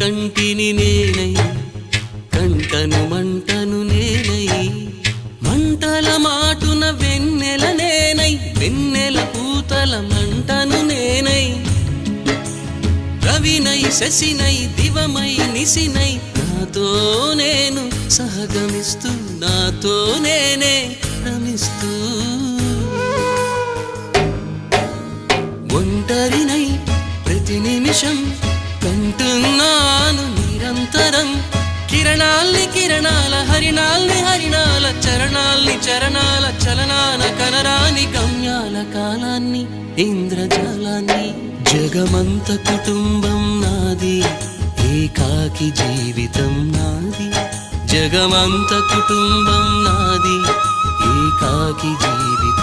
కంటిని నేనై కంటను మంటను నేనై మంటల మాటున వెన్నెల నేనై వెన్నెల పూతల మంటను నేనై రవినై శశినై దివమై నిశినై నాతో నేను సహగమిస్తూ నాతో నేనే రమిస్తూ ఒంటరినై ప్రతి నిమిషం కంటున్నాను నిరంతరం కిరణాల్ని కిరణాల హరిణాల్ని హరిణాల చరణాల్ని చరణాల చలనాన కనరాని గమ్యాల కాలాన్ని ఇంద్రజాలాన్ని జగమంత కుటుంబం నాది ఏకాకి జీవితం నాది జగమంత కుటుంబం నాది ఏకాకి జీవితం